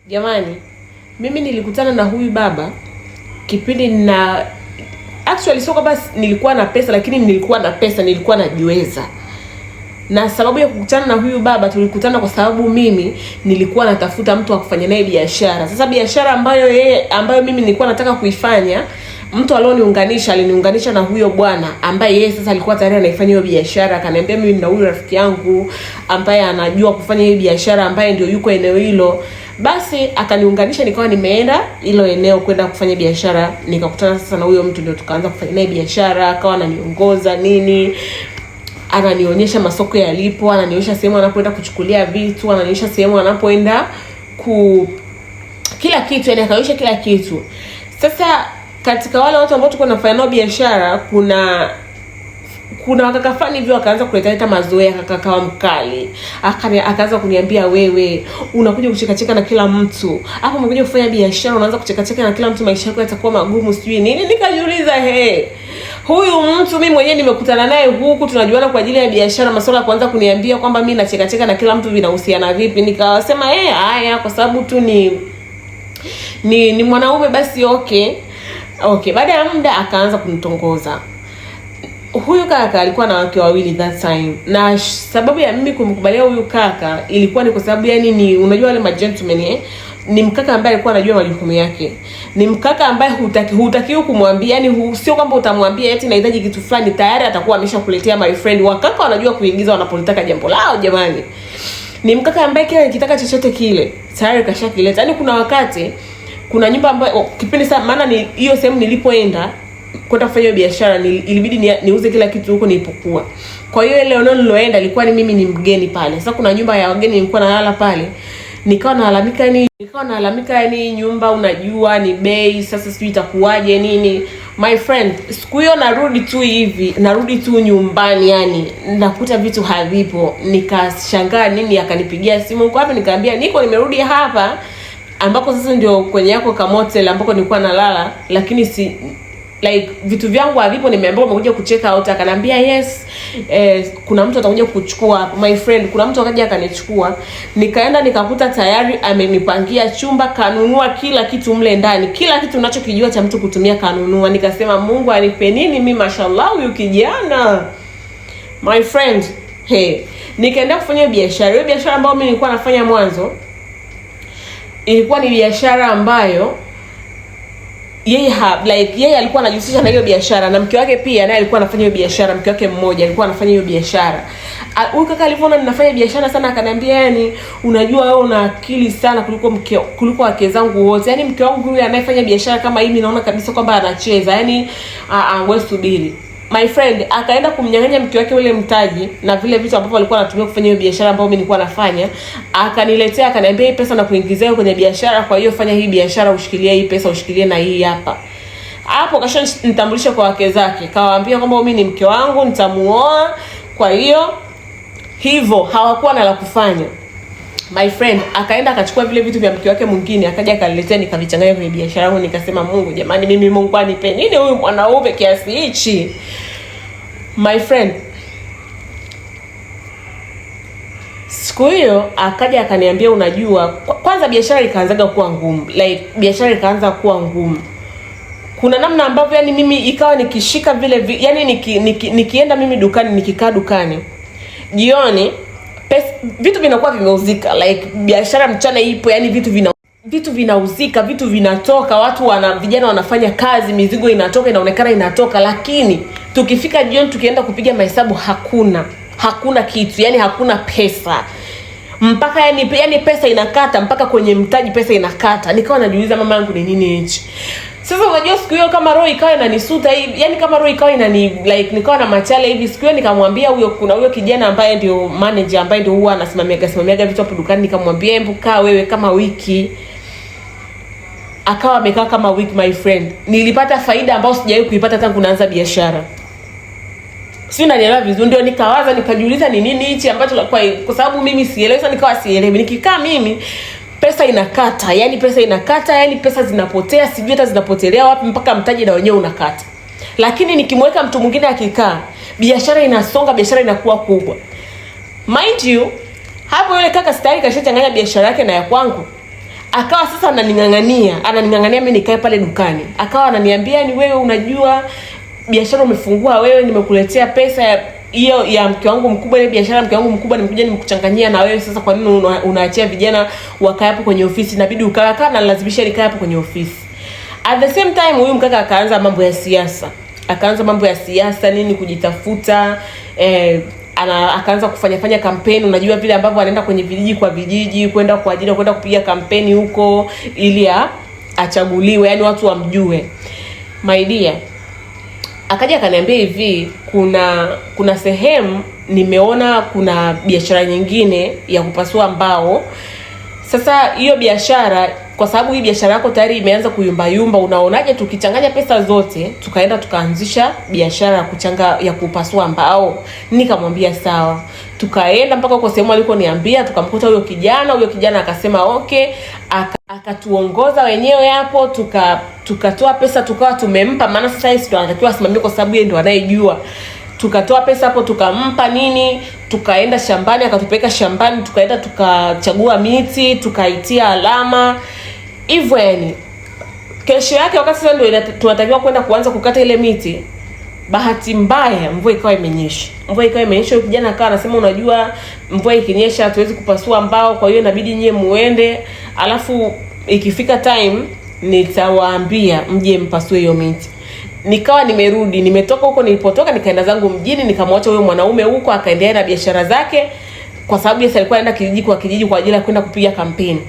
Jamani, mimi nilikutana na huyu baba kipindi na actually sio kwamba nilikuwa na pesa, lakini nilikuwa na pesa, nilikuwa najiweza. Na sababu ya kukutana na huyu baba, tulikutana kwa sababu mimi nilikuwa natafuta mtu wa kufanya naye biashara. Sasa biashara ambayo mimi nilikuwa nataka kuifanya, mtu aliniunganisha na huyo bwana ambaye yeye sasa alikuwa tayari anaifanya hiyo biashara. Akaniambia mimi na huyu rafiki yangu ambaye anajua kufanya hiyo biashara, ambaye ndio yuko eneo hilo. Basi akaniunganisha, nikawa nimeenda hilo eneo kwenda kufanya biashara. Nikakutana sasa na huyo mtu, ndio tukaanza kufanya naye biashara. Akawa ananiongoza nini, ananionyesha masoko yalipo, ananionyesha sehemu anapoenda kuchukulia vitu, ananionyesha sehemu anapoenda kila kitu, yani akaonyesha kila kitu. Sasa katika wale watu ambao tulikuwa tunafanya nao biashara, kuna wakaka fani hivyo akaanza kuleta mazoea, kaka mkali. Akaanza kuniambia, wewe unakuja kucheka na kila mtu. Hapo umekuja kufanya biashara, unaanza kucheka na kila mtu, maisha yako yatakuwa magumu sijui nini. Nikajiuliza, huyu mtu mimi mwenyewe nimekutana naye huku, tunajuana kwa ajili ya biashara, masuala kuanza kuniambia kwamba mimi nacheka na kila mtu vinahusiana vipi? Nikawasema haya, kwa sababu tu ni mwanaume basi okay. Baada ya muda akaanza kunitongoza. Huyu kaka alikuwa na wake wawili that time. Na sababu ya mimi kumkubalia huyu kaka ilikuwa ni kwa sababu yani unajua wale magentlemen ni mkaka ambaye alikuwa anajua majukumu yake. Ni mkaka ambaye hutakiwi kumwambia, yani sio kwamba utamwambia eti nahitaji kitu fulani tayari atakuwa ameshakuletea. My friend, wakaka wanajua kuingiza wanapotaka jambo lao jamani. Ni mkaka ambaye kile kitaka chochote kile tayari kashakileta. Yani kuna nyumba ambayo kipindi sana, maana ni hiyo sehemu nilipoenda kwenda kufanya biashara, ilibidi niuze kila kitu huko nilipokuwa. Kwa hiyo ile eneo niloenda ilikuwa ni mimi ni mgeni pale. Sasa kuna nyumba ya wageni nilikuwa nalala pale. Nikawa nalalamika yani nyumba unajua ni bei, sasa sijui itakuwaje nini. My friend, siku hiyo narudi tu nyumbani, yani nakuta vitu havipo. Nikashangaa nini, akanipigia simu kwa hapa, nikamwambia nimerudi hapa ambako sasa ndio kwenye yako kamotel ambako nilikuwa nalala, lakini vitu vyangu havipo, nimeambiwa umekuja kucheck out. Akanambia yes, kuna mtu atakuja kuchukua. My friend, kuna mtu akaja akanichukua. Nikaenda nikakuta tayari amenipangia chumba, kanunua kila kitu mle ndani. Kila kitu unachokijua cha mtu kutumia kanunua. Nikasema Mungu anipe nini mimi, mashallah huyu kijana. My friend, nikaenda kufanya biashara. Hiyo biashara ambayo mimi nilikuwa nafanya mwanzo ilikuwa ni biashara ambayo yeye alikuwa anajihusisha na hiyo biashara, na mke wake pia naye alikuwa anafanya hiyo biashara. Mke wake mmoja alikuwa anafanya hiyo biashara. Huyu kaka alipoona ninafanya biashara sana, akaniambia yani unajua wewe una akili sana kuliko wake zangu wote. Yani mke wangu yule anayefanya biashara kama hii naona kabisa kwamba anacheza. Yani wewe subiri. My friend, akaenda kumnyang'anya mke wake ule mtaji na vile vitu ambavyo alikuwa anatumia kufanya hiyo biashara ambayo mimi nilikuwa nafanya. Akaniletea, akaniambia hii pesa na kuingizia kwenye biashara, kwa hiyo fanya hii biashara, ushikilie hii pesa, ushikilie na hii hapa. Hapo nitambulisha kwa wake zake. Kawaambia kwamba mimi ni mke wangu, nitamuoa. Kwa hiyo hivyo hawakuwa na la kufanya. My friend, akaenda akachukua vile vitu vya mke wake mwingine, akaja akaniletea, nikavichanganya kwenye biashara yangu. Nikasema Mungu jamani, mimi Mungu anipe nini huyu mwanaume kiasi hichi? My friend, siku hiyo akaja akaniambia unajua, kwanza biashara ikaanza kuwa ngumu. Biashara ikaanza kuwa ngumu. Kuna namna ambavyo yani mimi ikawa nikishika vile yani nikienda mimi dukani, nikikaa dukani jioni, vitu vinakuwa vimeuzika. Biashara mchana ipo, yani vitu vinauzika, vitu vinatoka, vijana wanafanya kazi, mizigo inatoka, inaonekana inatoka. Lakini tukifika jioni, tukienda kupiga mahesabu, hakuna kitu, yani hakuna pesa. Mpaka yani pesa inakata, mpaka kwenye mtaji pesa inakata. Nikawa najiuliza mama yangu ni nini hichi? Sasa unajua siku hiyo kama roho ikawa inanisuta hivi, yani kama roho ikawa nikawa na machale hivi. Siku hiyo nikamwambia kuna huyo kijana ambaye ndio manager, ambaye ndio huwa anasimamia vitu hapo dukani, nikamwambia hebu kaa wewe kama wiki. Akawa amekaa kama wiki. My friend, nilipata faida ambayo sijawahi kuipata tangu naanza biashara. Sio, unanielewa vizuri? Ndio nikawaza, nikajiuliza ni nini hichi ambacho kwa sababu mimi sielewi. Sasa nikawa sielewi. Nikikaa mimi pesa inakata, yani pesa zinapotea, sijui hata zinapotelea wapi, mpaka mtaji na wenyewe unakata. Lakini nikimweka mtu mwingine akikaa, biashara inasonga, biashara inakuwa kubwa. Mind you, hapo yule kaka stari kashachanganya biashara yake na ya kwangu. Akawa sasa ananingangania mimi nikae pale dukani. Akawa ananiambia, ni wewe unajua biashara umefungua wewe, nimekuletea pesa hiyo ya mke wangu mkubwa, ile biashara mke wangu mkubwa, nimekuja nimekuchanganyia na wewe. Sasa kwa nini unaachia vijana wakae hapo kwenye ofisi? Inabidi ukaa na lazimisha nikae hapo kwenye ofisi. At the same time huyu mkaka akaanza mambo ya siasa, nini kujitafuta, akaanza kufanya kampeni. Unajua vile ambavyo anaenda kwenye vijiji kwa vijiji kwenda kwa ajili ya kwenda kupiga kampeni huko ili achaguliwe, yani watu wamjue. My dear, akaja akaniambia hivi, kuna sehemu nimeona kuna biashara nyingine ya kupasua mbao. Sasa hiyo biashara, kwa sababu hii biashara yako tayari imeanza kuyumba, unaonaje tukichanganya pesa zote tukaenda tukaanzisha biashara ya kupasua mbao? Nikamwambia sawa. Tukaenda mpaka kwa sehemu alikoniambia, tukamkuta huyo kijana akasema okay, akatuongoza wenyewe hapo, tukatoa pesa tukawa tumempa, maana sasa yeye ndio anatakiwa asimamie kwa sababu yeye ndio anayejua. Tukatoa pesa hapo tukampa nini, tukaenda shambani, akatupeleka shambani, tukaenda tukachagua miti, tukaitia alama. Hivyo yani kesho yake wakati sasa ndio tunatakiwa kwenda kuanza kukata ile miti, bahati mbaya mvua ikawa imenyesha. Kijana akawa anasema, unajua mvua ikinyesha hatuwezi kupasua mbao, kwa hiyo inabidi nyie muende, alafu ikifika time nitawaambia mje mpasue hiyo miti. Nikawa nimetoka huko nilipotoka, nikaenda zangu mjini, nikamwacha huyo mwanaume huko akaendelea na biashara zake, kwa sababu yeye alikuwa anaenda kijiji kwa ajili ya kwenda kupiga kampeni.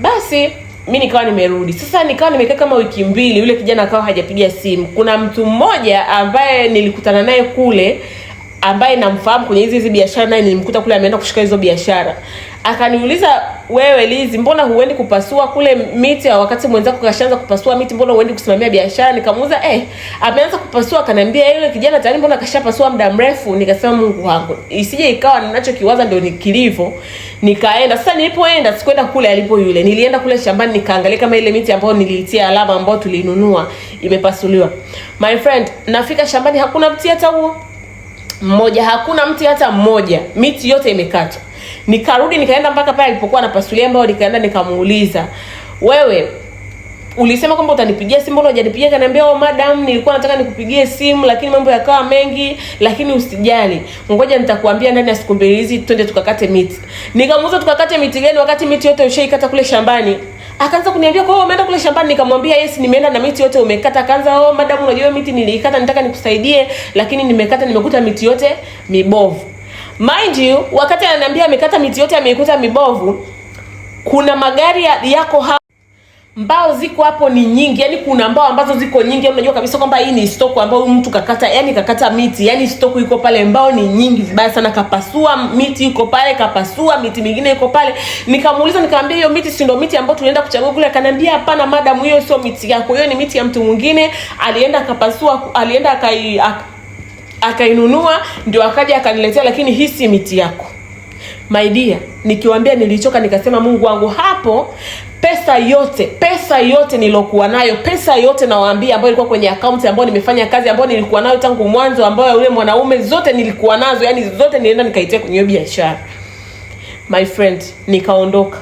Basi mimi nikawa nimerudi. Sasa nikawa nimekaa kama wiki 2, yule kijana akawa hajapiga simu. Kuna mtu mmoja ambaye nilikutana naye kule, ambaye namfahamu kwenye hizi biashara, naye nilimkuta kule ameenda kushika hizo biashara. Akaniuliza, wewe Lizi, mbona huendi kupasua kule miti wakati mwenzako kashaanza kupasua miti, mbona huendi kusimamia biashara? Nikamuuliza ameanza kupasua. Akaniambia yule kijana tayari mbona kashapasua muda mrefu. Nikasema Mungu wangu, isije ikawa ninachokiwaza ndio nikilivyo. Nikaenda. Sasa nilipoenda sikwenda kule alipo yule, nilienda kule shambani nikaangalia kama ile miti ambayo niliitia alama ambayo tulinunua imepasuliwa. My friend, nafika shambani hakuna mti hata huo mmoja, hakuna mti hata mmoja, miti yote imekatwa. Nikarudi nikaenda mpaka pale alipokuwa anapasulia mbao, nikaenda nikamuuliza, wewe ulisema kwamba utanipigia simu, mbona hujanipigia? Akaniambia, madam, nilikuwa nataka nikupigie simu lakini mambo yakawa mengi, lakini usijali, ngoja nitakuambia ndani ya siku 2 hizi twende tukakate miti. Nikamuuliza tukakate miti gani wakati miti yote ushaikata kule shambani? Akaanza kuniambia, kwa hiyo umeenda kule shambani? Nikamwambia yes, nimeenda na miti yote umekata. Akaanza, madam, unajua miti niliikata, nitaka nikusaidie, lakini nimekuta miti yote mibovu. Mind you, wakati ananiambia amekata miti yote ameikuta mibovu, kuna magari yako hapo, mbao ziko hapo ni nyingi, yani kuna mbao ambazo ziko nyingi, unajua kabisa kwamba hii ni stock ambayo mtu kakata miti, yani stock iko pale, mbao ni nyingi vibaya sana, kapasua miti iko pale, kapasua miti mingine iko pale. Nikamuuliza nikamwambia, hiyo miti si ndio miti ambayo tulienda kuchagua kule? Akaniambia, hapana madam, hiyo sio miti yako, hiyo ni miti ya mtu mwingine, alienda akainunua ndio akaja akaniletea, lakini hii si miti yako. My dear, nikiwaambia nilichoka, nikasema Mungu wangu, hapo pesa yote nilokuwa nayo, pesa yote nawaambia ambayo ilikuwa kwenye account ambayo nimefanya kazi ambayo nilikuwa nayo tangu mwanzo, ambayo yule mwanaume zote nilikuwa nazo, yani zote nilienda nikaitia kwenye biashara. My friend, nikaondoka.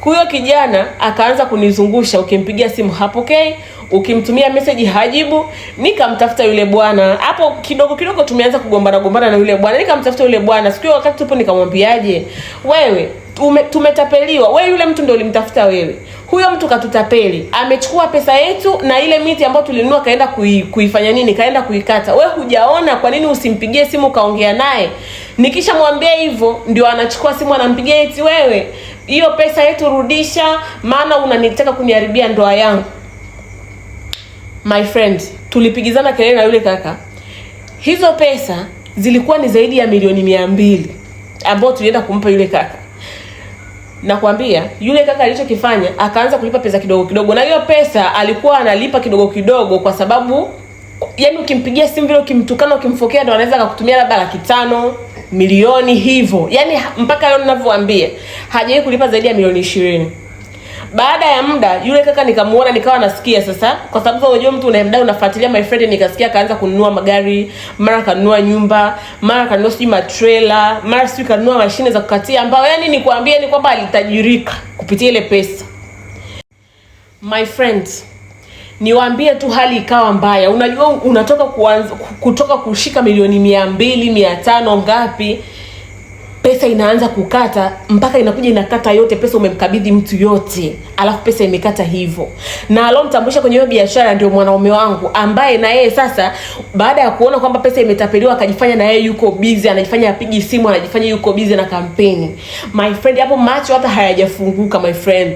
Huyo kijana akaanza kunizungusha, ukimpigia simu hapokei, ukimtumia message hajibu. Nikamtafuta yule bwana. Hapo kidogo tumeanza kugombana na yule bwana. Nikamtafuta yule bwana. Siku wakati tupo nikamwambiaje, wewe tumetapeliwa. Wewe yule mtu ndio ulimtafuta wewe. Huyo mtu katutapeli. Amechukua pesa yetu na ile miti ambayo tulinunua kaenda kuifanya nini? Kaenda kuikata. Wewe hujaona, kwa nini usimpigie simu kaongea naye? Nikishamwambia hivyo ndio anachukua simu anampigia eti, wewe hiyo pesa yetu rudisha, maana unanitaka kuniharibia ndoa yangu. My friend, tulipigizana kelele na yule kaka. Hizo pesa zilikuwa ni zaidi ya milioni 200 ambao tulienda kumpa yule kaka. Nakwambia yule kaka alichokifanya, akaanza kulipa pesa kidogo, na hiyo pesa alikuwa analipa kidogo kwa sababu yani ukimpigia simu vile, ukimtukana, ukimfokea, ndo anaweza kukutumia labda 500,000, milioni hivyo. Yani mpaka leo ninavyowaambia hajawahi kulipa zaidi ya milioni 20. Baada ya muda yule kaka nikamuona, nikawa nasikia sasa, kwa sababu unajua mtu unayemdai unafuatilia, my friend, nikasikia kaanza kununua magari, mara kanunua nyumba, mara kanunua matrailer, mara kanunua mashine za kukatia ambao, yani nikwambie ni kwamba alitajirika kupitia ile pesa. My friends, niwaambie tu hali ikawa mbaya. Unajua unatoka kutoka kushika milioni 200, 500 ngapi, pesa inaanza kukata mpaka inakuja inakata yote, pesa umemkabidhi mtu yote, alafu pesa imekata hivyo. Na alomtambulisha kwenye hiyo biashara ndio mwanaume wangu, ambaye na yeye sasa baada ya kuona kwamba pesa imetapeliwa akajifanya na yeye yuko busy, anajifanya apigi simu, anajifanya yuko busy na kampeni. My friend, hapo macho hata hayajafunguka my friend.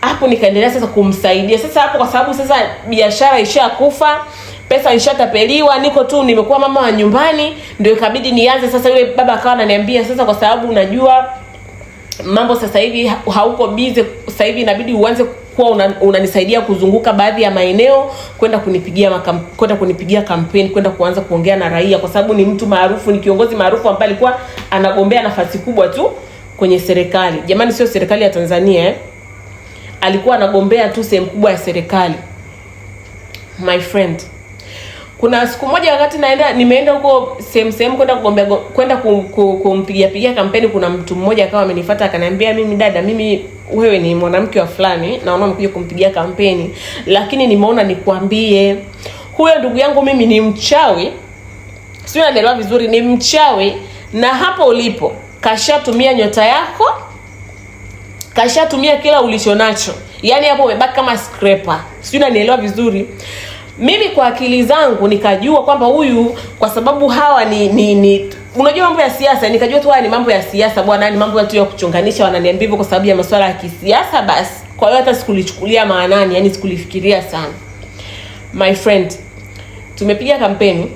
Hapo nikaendelea sasa kumsaidia. Sasa hapo kwa sababu sasa biashara ishakufa, pesa ishatapeliwa, niko tu nimekuwa mama wa nyumbani, ndio ikabidi nianze sasa. Yule baba akawa ananiambia sasa, kwa sababu unajua mambo sasa hivi hauko busy, sasa hivi inabidi uanze kuwa unanisaidia kuzunguka baadhi ya maeneo, kwenda kunipigia kampeni, kwenda kuanza kuongea na raia, kwa sababu ni mtu maarufu, ni kiongozi maarufu ambaye alikuwa anagombea nafasi kubwa tu kwenye serikali. Jamani, sio serikali ya Tanzania alikuwa anagombea tu sehemu kubwa ya serikali. My friend, kuna siku moja wakati nimeenda huko sehemu kwenda kugombea, kwenda kumpigia kampeni, kuna mtu mmoja akawa amenifuata akaniambia, mimi dada, mimi wewe ni mwanamke wa fulani, naona umekuja kumpigia kampeni, lakini nimeona nikwambie, huyo ndugu yangu mimi ni mchawi. Sio, unaelewa vizuri, ni mchawi, na hapo ulipo kashatumia nyota yako, kashatumia kila ulichonacho. Yaani hapo umebaki kama scraper. Sio, unanielewa vizuri. Mimi kwa akili zangu nikajua kwamba huyu, kwa sababu hawa ni unajua mambo ya siasa, nikajua tu haya ni mambo ya siasa bwana, ni mambo tu ya kuchonganisha, wananiambia hivyo kwa sababu ya masuala ya kisiasa basi. Kwa hiyo hata sikulichukulia maanani, yani sikulifikiria sana. My friend, tumepiga kampeni,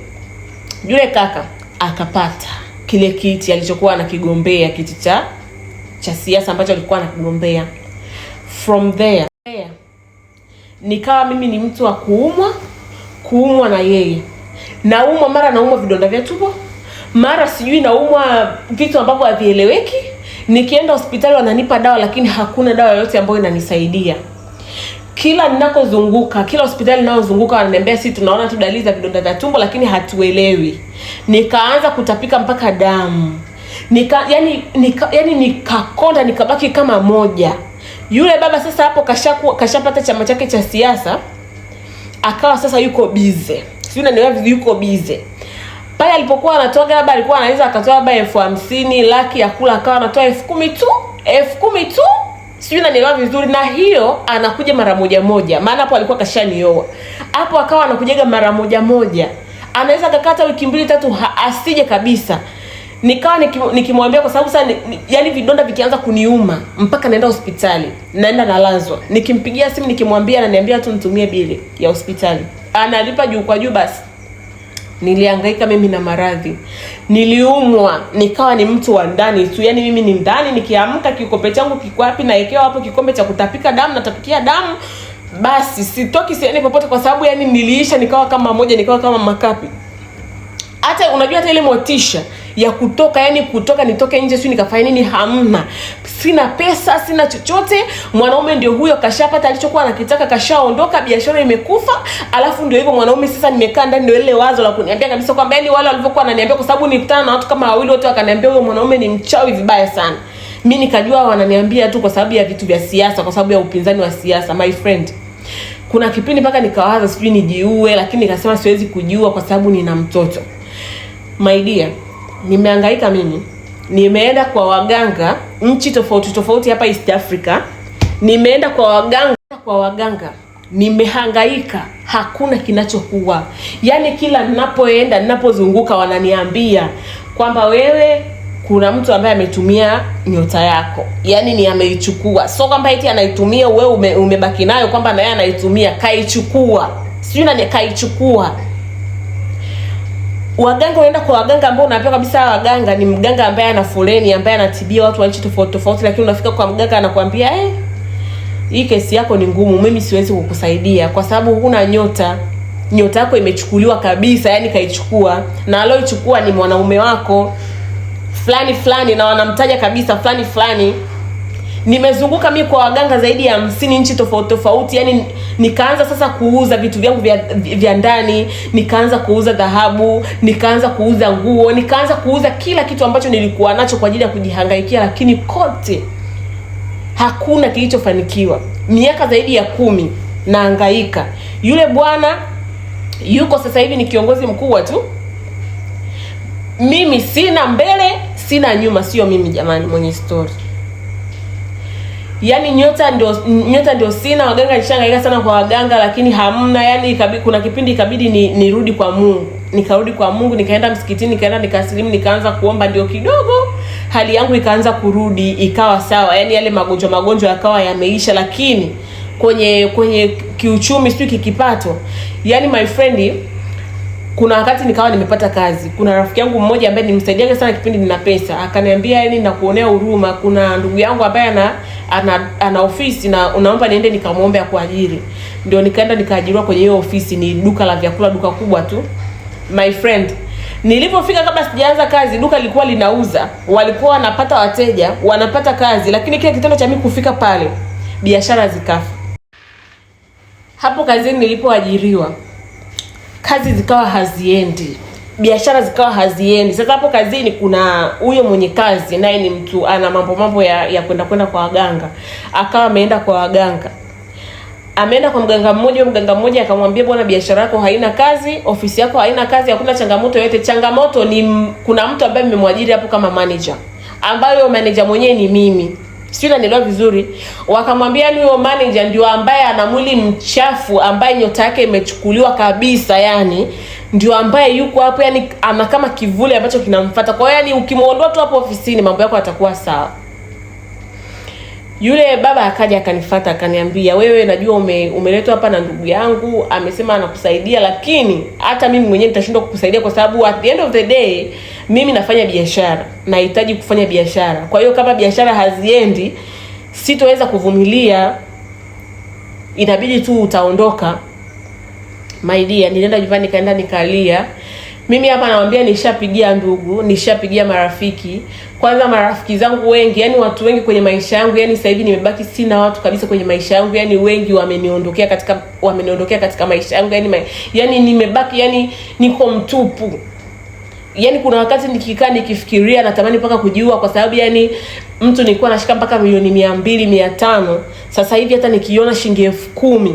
yule kaka akapata kile kiti alichokuwa anakigombea, kiti cha siasa ambacho alikuwa anakigombea. From there nikawa mimi ni mtu wa kuumwa na yeye. Naumwa, mara naumwa vidonda vya tumbo, mara sijui naumwa vitu ambavyo havieleweki. Nikienda hospitali wananipa dawa, lakini hakuna dawa yoyote ambayo inanisaidia. Kila ninakozunguka, kila hospitali ninayozunguka wananiambia si tunaona tu dalili za vidonda vya tumbo, lakini hatuelewi. Nikaanza kutapika mpaka damu. Nikakonda, nikabaki kama moja. Yule baba sasa hapo kashapata chama chake cha siasa, akawa sasa yuko busy. Sio, unanielewa, yuko busy. Pale alipokuwa anatoa labda alikuwa anaweza akatoa labda 50,000 laki ya kula, akawa anatoa 10,000 tu, 10,000 tu. Sio, unanielewa vizuri, na hiyo anakuja mara moja, maana hapo alikuwa kashanioa. Hapo akawa anakujaga mara moja. Anaweza kakata wiki 2 3 asije kabisa. Nikawa nikimwambia, kwa sababu sasa yani vidonda vikianza kuniuma mpaka naenda hospitali, naenda nalazwa. Nikimpigia simu nikimwambia, ananiambia tu nitumie bili ya hospitali, analipa juu kwa juu. Basi nilihangaika mimi na maradhi, niliumwa, nikawa ni mtu wa ndani tu. Yani mimi ni ndani, nikiamka kikombe changu kiko wapi, naekewa hapo kikombe cha kutapika damu, natapikia damu, basi sitoki sieni popote, kwa sababu yani niliisha, nikawa kama moja, nikawa kama makapi. Hata unajua hata ile motisha ya kutoka, yani kutoka nitoke nje sio nikafanya nini, hamna. Sina pesa, sina chochote. Mwanaume ndio huyo kashapata alichokuwa anakitaka, kashaondoka, biashara imekufa. Alafu ndio hivyo mwanaume sasa nimekaa ndani, ndio ile wazo la kuniambia kabisa kwamba yani wale walivyokuwa wananiambia, kwa sababu nilikutana na watu kama wawili wote wakaniambia huyo mwanaume ni mchawi vibaya sana. Mimi nikajua wananiambia tu kwa sababu ya vitu vya siasa, kwa sababu ya upinzani wa siasa. My friend, kuna kipindi mpaka nikawaza sijui nijiue, lakini nikasema siwezi kujiua kwa sababu nina mtoto. My dear, nimehangaika mimi. Nimeenda kwa waganga nchi tofauti hapa East Africa. Nimeenda kwa waganga. Nimehangaika, hakuna kinachokuwa. Yaani kila ninapozunguka wananiambia kwamba wewe kuna mtu ambaye ametumia nyota yako. Yaani ni ameichukua. So kwamba eti anaitumia wewe umebaki nayo, kwamba na yeye anaitumia, kaichukua. Sijui nani kaichukua. Waganga wanaenda kwa waganga ambao unapewa kabisa, waganga ni mganga ambaye ana foleni, ambaye anatibia watu wa nchi tofauti, lakini unafika kwa mganga anakuambia hii kesi yako ni ngumu, mimi siwezi kukusaidia kwa sababu huna nyota yako imechukuliwa kabisa. Yani kaichukua, na aloichukua ni mwanaume wako fulani, na wanamtaja kabisa fulani. Nimezunguka mimi kwa waganga zaidi ya 50 nchi tofauti. Yani nikaanza sasa kuuza vitu vyangu vya ndani, nikaanza kuuza dhahabu, nikaanza kuuza nguo, nikaanza kuuza kila kitu ambacho nilikuwa nacho kwa ajili ya kujihangaikia, lakini kote hakuna kilichofanikiwa. miaka zaidi ya 10 nahangaika. Yule bwana yuko sasa hivi ni kiongozi mkubwa tu. Mimi sina mbele, sina nyuma, sio mimi jamani mwenye story. Yaani nyota ndio sina, waganga nishangaika sana kwa waganga lakini hamna. Yaani kuna kipindi ikabidi nirudi kwa Mungu. Nikarudi kwa Mungu, nikaenda msikitini, nikaenda nikasilimu, nikaanza kuomba, ndio kidogo hali yangu ikaanza kurudi, ikawa sawa. Yaani yale magonjwa yakawa yameisha. Lakini kwenye kiuchumi, sio kikipato, yaani my friend, kuna wakati nikawa nimepata kazi. Kuna rafiki yangu mmoja ambaye nimsaidia sana kipindi nina pesa, akaniambia yaani nakuonea huruma, kuna ndugu yangu ambaye ana ofisi na unaomba niende nikamuombe akuajiri. Ndio nikaenda nikaajiriwa kwenye hiyo ofisi, ni duka la vyakula, duka kubwa tu. My friend, nilipofika kabla sijaanza kazi, duka lilikuwa linauza, walikuwa wanapata wateja, wanapata kazi, lakini kile kitendo cha mimi kufika pale, biashara zikafa. Hapo kazini nilipoajiriwa, kazi zikawa haziendi, biashara zikawa haziendi. Sasa hapo kazini kuna huyo mwenye kazi, naye ni mtu ana mambo ya kwenda kwa waganga. Akawa ameenda kwa waganga. Ameenda kwa mganga mmoja akamwambia, bwana, biashara yako haina kazi, ofisi yako haina kazi, hakuna changamoto yote. Changamoto ni kuna mtu ambaye mmemwajiri hapo kama manager, ambayo manager mwenyewe ni mimi. Sio, unanielewa vizuri? Wakamwambia ni huyo manager ndio ambaye ana mwili mchafu, ambaye nyota yake imechukuliwa kabisa, yani ndio ambaye yuko hapo, yani ana kama kivuli ambacho kinamfuata. Kwa hiyo yani ukimuondoa tu hapo ofisini mambo yako yatakuwa sawa. Yule baba akaja akanifuata akaniambia, wewe najua umeletwa hapa na ndugu yangu, amesema anakusaidia, lakini hata mimi mwenyewe nitashindwa kukusaidia kwa sababu at the end of the day mimi nafanya biashara, nahitaji kufanya biashara. Kwa hiyo kama biashara haziendi, sitoweza kuvumilia, inabidi tu utaondoka. My dear, nilienda nyumbani, kaenda nikalia. Mimi hapa nawaambia, nishapigia ndugu, nishapigia marafiki. Kwanza marafiki zangu wengi, yani watu wengi kwenye maisha yangu, yani sasa hivi nimebaki sina watu kabisa kwenye maisha yangu, yani wengi wameniondokea katika maisha yangu, yani nimebaki, yani niko mtupu. Yani kuna wakati nikikaa nikifikiria natamani mpaka kujiua, kwa sababu yani mtu nilikuwa nashika mpaka milioni 200, 500. Sasa hivi hata nikiona shilingi 10,000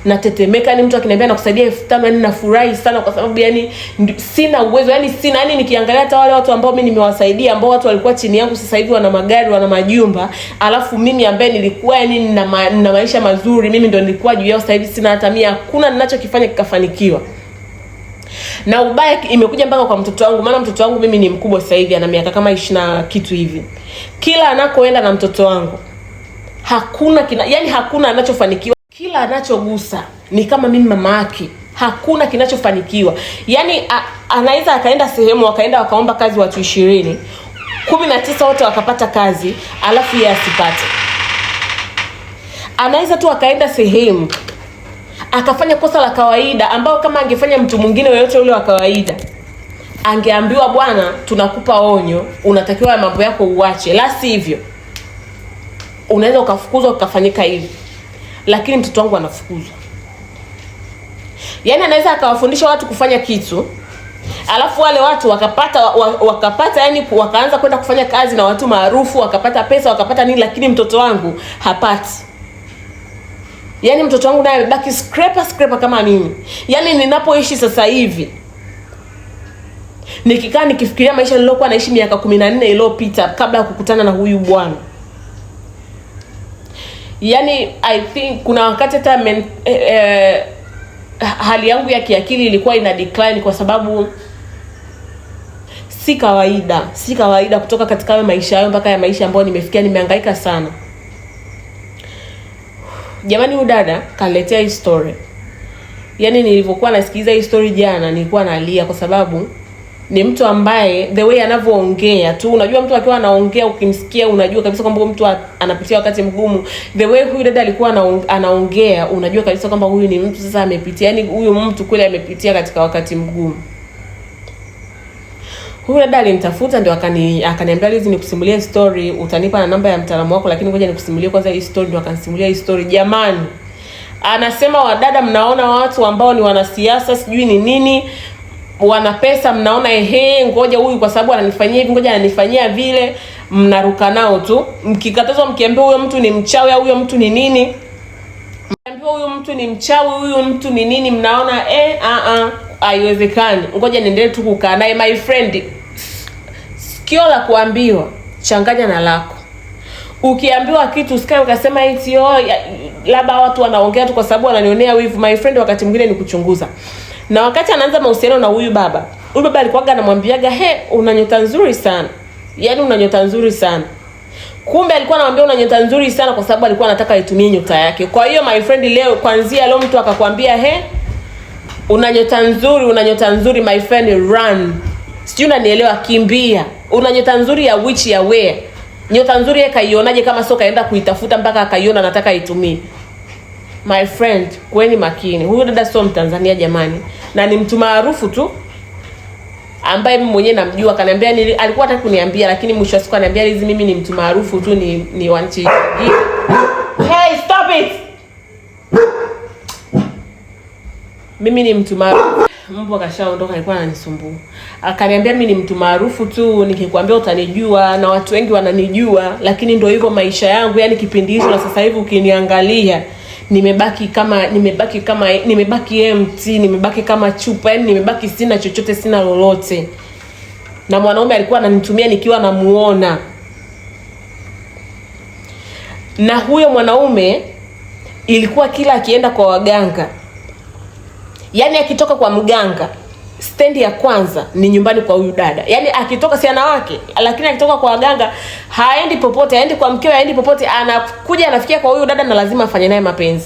natetemeka. Ni mtu akiniambia nakusaidia 5,000, yani nafurahi sana, kwa sababu yani sina uwezo, yani sina. Yani nikiangalia hata wale watu ambao mimi nimewasaidia, ambao watu walikuwa chini yangu, sasa hivi wana magari, wana majumba, alafu mimi ambaye nilikuwa yani na maisha mazuri, mimi ndio nilikuwa juu yao, sasa hivi sina hata 100. Hakuna ninachokifanya kikafanikiwa. Na ubaya imekuja mpaka kwa mtoto wangu, maana mtoto wangu mimi ni mkubwa sasa hivi, ana miaka kama 20 kitu hivi. Kila anakoenda na mtoto wangu hakuna anachofanikiwa. Kila anachogusa ni kama mimi mama yake, hakuna kinachofanikiwa. Yani anaweza akaenda sehemu, wakaomba kazi watu 20, 19 wote wakapata kazi, alafu yeye asipate. Anaweza tu akaenda sehemu akafanya kosa la kawaida, ambao kama angefanya mtu mwingine yoyote ule wa kawaida, angeambiwa, bwana, tunakupa onyo, unatakiwa mambo yako uache, la sivyo unaweza ukafukuzwa, ukafanyika hivi. Lakini mtoto wangu anafukuzwa. Yani anaweza akawafundisha watu kufanya kitu, alafu wale watu wakapata yani wakaanza kwenda kufanya kazi na watu maarufu, wakapata pesa, wakapata nini, lakini mtoto wangu hapati. Yani mtoto wangu naye amebaki scraper kama mimi. Yani ninapoishi sasa hivi, nikikaa nikifikiria maisha nilokuwa naishi miaka 14 iliyopita kabla ya kukutana na huyu bwana, yani I think kuna wakati hata hali yangu ya kiakili ilikuwa ina decline, kwa sababu si kawaida kutoka katika hayo maisha hayo mpaka ya maisha ambayo nimefikia. Nimehangaika sana jamani. Huyu dada kaletea hii story, yani nilivyokuwa nasikiliza hii story jana nilikuwa nalia, kwa sababu ni mtu ambaye the way anavyoongea tu, unajua mtu akiwa anaongea ukimsikia unajua kabisa kwamba mtu anapitia wakati mgumu. The way huyu dada alikuwa anaongea, unajua kabisa kwamba huyu ni mtu sasa amepitia, yani huyu mtu kweli amepitia katika wakati mgumu. Huyu dada alinitafuta, ndio akaniambia, hizi nikusimulie story, utanipa na namba ya mtaalamu wako, lakini ngoja nikusimulie kwanza hii story. Ndio akanisimulia hii story. Jamani, anasema, wadada mnaona watu ambao ni wanasiasa sijui ni nini, wana pesa, mnaona ngoja huyu kwa sababu ananifanyia hivi, ngoja ananifanyia vile, mnaruka nao tu. Mkikatazwa, mkiambia huyo mtu ni mchawi au huyo mtu ni nini, huyu mtu ni mchawi, huyu mtu ni nini, mnaona haiwezekani, ngoja niendelee tu kukaa naye. My friend, sikio la kuambiwa changanya na lako. Ukiambiwa kitu usikae ukasema eti labda watu wanaongea tu kwa sababu wananionea wivu. My friend, wakati mwingine ni kuchunguza. Na wakati anaanza mahusiano na huyu baba alikuwa anamwambiaga una nyota nzuri sana, yaani una nyota nzuri sana. Kumbe alikuwa anamwambia una nyota nzuri sana kwa sababu alikuwa anataka aitumie nyota yake. Kwa hiyo my friend, leo kuanzia leo mtu akakwambia una nyota nzuri, my friend, run. Sijui unanielewa, kimbia. Una nyota nzuri ya which ya where? Nyota nzuri yeye kaionaje kama sio kaenda kuitafuta mpaka akaiona anataka aitumie? My friend, kweni makini. Huyu dada sio Mtanzania jamani, na ni mtu maarufu tu ambaye mimi mwenyewe namjua. Kaniambia alikuwa hataki kuniambia, lakini mwisho wa siku ananiambia hizi mimi ni mtu maarufu tu, ni wa nchi nyingine. Hey, stop it. Mimi ni mtu maarufu. Mbwa kashaondoka, alikuwa ananisumbua. Akaniambia mimi ni mtu maarufu tu, nikikwambia utanijua na watu wengi wananijua, lakini ndio hivyo maisha yangu, yani kipindi hicho na sasa hivi ukiniangalia nimebaki empty, nimebaki kama chupa, yani nimebaki sina chochote, sina lolote. Na mwanaume alikuwa ananitumia nikiwa namuona. Na huyo mwanaume ilikuwa kila akienda kwa waganga, yani akitoka kwa mganga, stendi ya kwanza ni nyumbani kwa huyu dada. Yani akitoka si ana wake, lakini akitoka kwa waganga haendi popote, haendi kwa mkeo, haendi popote, anakuja anafikia kwa huyu dada na lazima afanye naye mapenzi.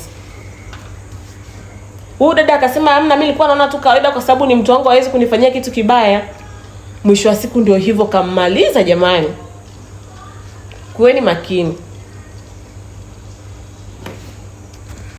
Huyu dada akasema hamna, mimi nilikuwa naona tu kawaida kwa sababu ni mtu wangu, hawezi kunifanyia kitu kibaya. Mwisho wa siku ndio hivyo kammaliza jamani. Kuweni makini.